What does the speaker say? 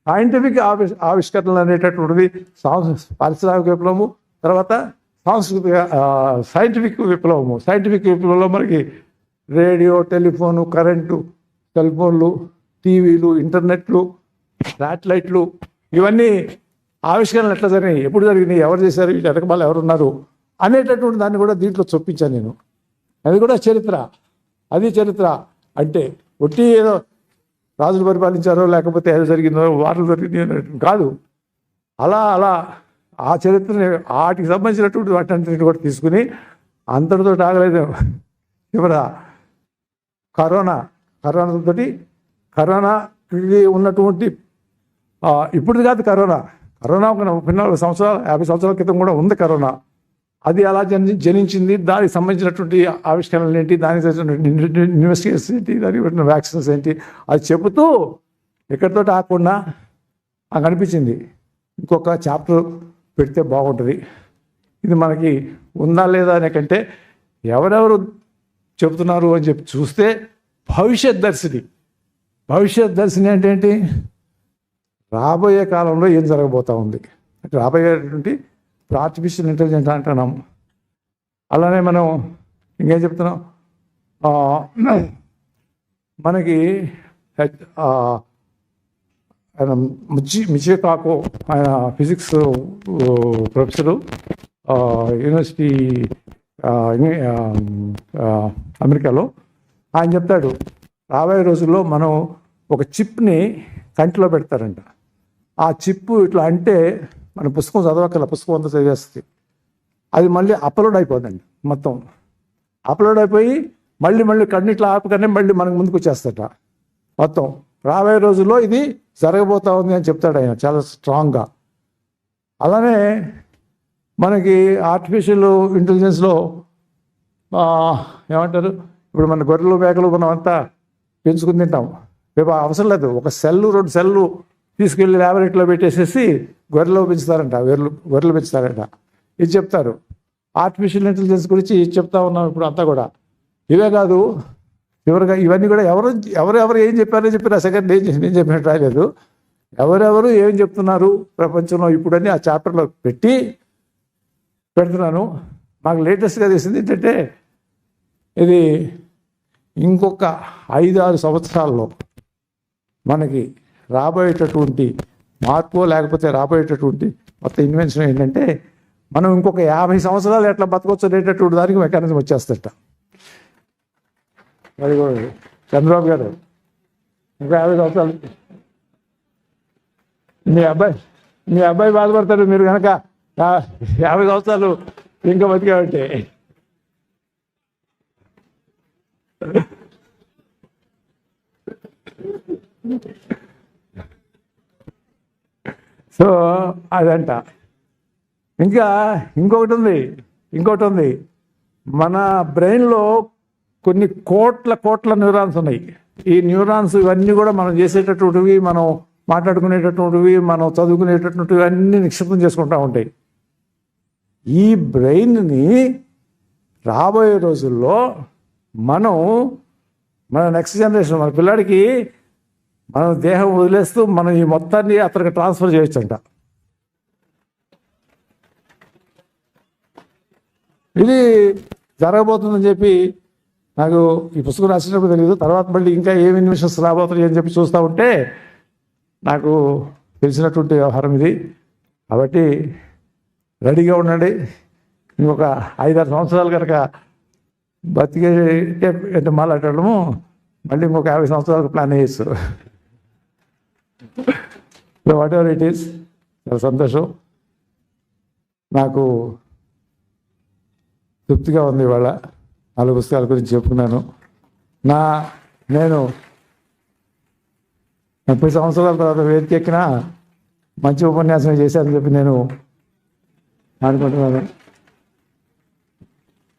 Scientific ఆవిష్కరణలు అనేటటువంటిది పారిశ్రామిక విప్లవము, తర్వాత సాంస్కృతిక సైంటిఫిక్ విప్లవము. సైంటిఫిక్ విప్లవంలో మనకి రేడియో, టెలిఫోను, కరెంటు, సెల్ ఫోన్లు, టీవీలు, ఇంటర్నెట్లు, శాటిలైట్లు, ఇవన్నీ ఆవిష్కరణలు ఎట్లా జరిగినాయి, ఎప్పుడు జరిగినాయి, ఎవరు చేశారు, వీటి వెనకమాల ఎవరున్నారు అనేటటువంటి దాన్ని కూడా దీంట్లో చొప్పించాను నేను. అది కూడా చరిత్ర. అది చరిత్ర అంటే ఒట్టి ఏదో రాజులు పరిపాలించారో లేకపోతే ఏదో జరిగిందో వార్తలు జరిగింది కాదు. అలా అలా ఆ చరిత్రని వాటికి సంబంధించినటువంటి వాటిని కూడా తీసుకుని అంతటితో ఆగలేదు. చివర కరోనాతోటి కరోనాకి ఉన్నటువంటి ఇప్పుడు కాదు కరోనా ఒక 34 సంవత్సరాలు 50 సంవత్సరాల క్రితం కూడా ఉంది కరోనా. అది ఎలా జనించింది, దానికి సంబంధించినటువంటి ఆవిష్కరణలు ఏంటి, దానికి సంబంధించిన ఇన్వెస్టిగేషన్స్ ఏంటి, దానికి పెట్టిన వ్యాక్సిన్స్ ఏంటి, అది చెబుతూ ఎక్కడితో ఆకుండా నాకు అనిపించింది ఇంకొక చాప్టర్ పెడితే బాగుంటుంది. ఇది మనకి ఉందా లేదా అనే కంటే ఎవరెవరు చెబుతున్నారు అని చెప్పి చూస్తే భవిష్యత్ దర్శిని అంటే ఏంటి, రాబోయే కాలంలో ఏం జరగబోతూ ఉంది, రాబోయేటువంటి ఆర్టిఫిషియల్ ఇంటెలిజెన్స్ అంటున్నాం. అలానే మనం ఇంకేం చెప్తున్నాం, మనకి ఆయన మిచికాకో, ఆయన ఫిజిక్స్ ప్రొఫెసరు, యూనివర్సిటీ అమెరికాలో, ఆయన చెప్తాడు రాబోయే రోజుల్లో మనం ఒక చిప్ని కంటిలో పెడతారంట. ఆ చిప్పు ఇట్లా అంటే మన పుస్తకం చదవక్కల, పుస్తకం అంతా చదివేస్తుంది. అది మళ్ళీ అప్లోడ్ అయిపోదండి, మొత్తం అప్లోడ్ అయిపోయి మళ్ళీ కన్నిట్లా ఆపకనే మళ్ళీ మనకు ముందుకు వచ్చేస్తట మొత్తం. రాబోయే రోజుల్లో ఇది జరగబోతా ఉంది అని చెప్తాడు ఆయన చాలా స్ట్రాంగ్గా. అలానే మనకి ఆర్టిఫిషియల్ ఇంటెలిజెన్స్లో ఏమంటారు, ఇప్పుడు మన గొర్రెలు మేకలు మనం అంతా పెంచుకుని తింటాం. రేపు అవసరం లేదు, ఒక సెల్లు 2 సెల్లు తీసుకెళ్ళి ల్యాబొరేటరీలో పెట్టేసేసి గొర్రెలు పెంచుతారంట, గొర్రెలు పెంచుతారంట. ఇది చెప్తారు. ఆర్టిఫిషియల్ ఇంటెలిజెన్స్ గురించి చెప్తా ఉన్నాం ఇప్పుడు అంతా కూడా. ఇవే కాదు, చివరిగా ఇవన్నీ కూడా ఎవరెవరు ఏం చెప్పారో చెప్పారు. సెకండ్ నేను చెప్పినట్టు రాలేదు. ఎవరెవరు ఏం చెప్తున్నారు ప్రపంచంలో ఇప్పుడని ఆ చాప్టర్లో పెడుతున్నాను. నాకు లేటెస్ట్గా తెలిసింది ఏంటంటే, ఇది ఇంకొక 5-6 సంవత్సరాల్లో మనకి రాబోయేటటువంటి మార్పు లేకపోతే రాబోయేటటువంటి మొత్తం ఇన్వెన్షన్ ఏంటంటే, మనం ఇంకొక 50 సంవత్సరాలు ఎట్లా బతకొచ్చు అనేటటువంటి దానికి మెకానిజం వచ్చేస్తట. మరి చంద్రబాబు గారు ఇంకా 50 సంవత్సరాలు మీ అబ్బాయి బాధపడతాడు మీరు కనుక 50 సంవత్సరాలు ఇంకా బతికాబట్టే. సో అదంట. ఇంకా ఇంకొకటి ఉంది, మన బ్రెయిన్లో కొన్ని కోట్ల న్యూరాన్స్ ఉన్నాయి. ఈ న్యూరాన్స్ ఇవన్నీ కూడా మనం చేసేటటువంటివి, మనం మాట్లాడుకునేటటువంటివి, మనం చదువుకునేటటువంటివి అన్నీ నిక్షిప్తం చేసుకుంటూ ఉంటాయి. ఈ బ్రెయిన్ని రాబోయే రోజుల్లో మన నెక్స్ట్ జనరేషన్, మన పిల్లాడికి మనం దేహం వదిలేస్తూ మనం ఈ మొత్తాన్ని అతనికి ట్రాన్స్ఫర్ చేయొచ్చంట. ఇది జరగబోతుందని చెప్పి నాకు ఈ పుస్తకం రాసినప్పుడు తెలియదు. తర్వాత మళ్ళీ ఇంకా ఏమి ఇన్వెషన్స్ రాబోతున్నాయి అని చెప్పి చూస్తూ ఉంటే నాకు తెలిసినటువంటి వ్యవహారం ఇది. కాబట్టి రెడీగా ఉండండి. ఇంకొక 5-6 సంవత్సరాలు కనుక బతికే అంటే మాట్లాడము, మళ్ళీ ఇంకొక 50 సంవత్సరాలకు ప్లాన్ చేయొచ్చు. వాట్ ఎవర్ ఇట్ ఈస్, చాలా సంతోషం. నాకు తృప్తిగా ఉంది. ఇవాళ 4 పుస్తకాల గురించి చెప్పుకున్నాను. నేను 30 సంవత్సరాల తర్వాత వేదికెక్కినా మంచి ఉపన్యాసం చేశానని చెప్పి నేను అనుకుంటున్నాను.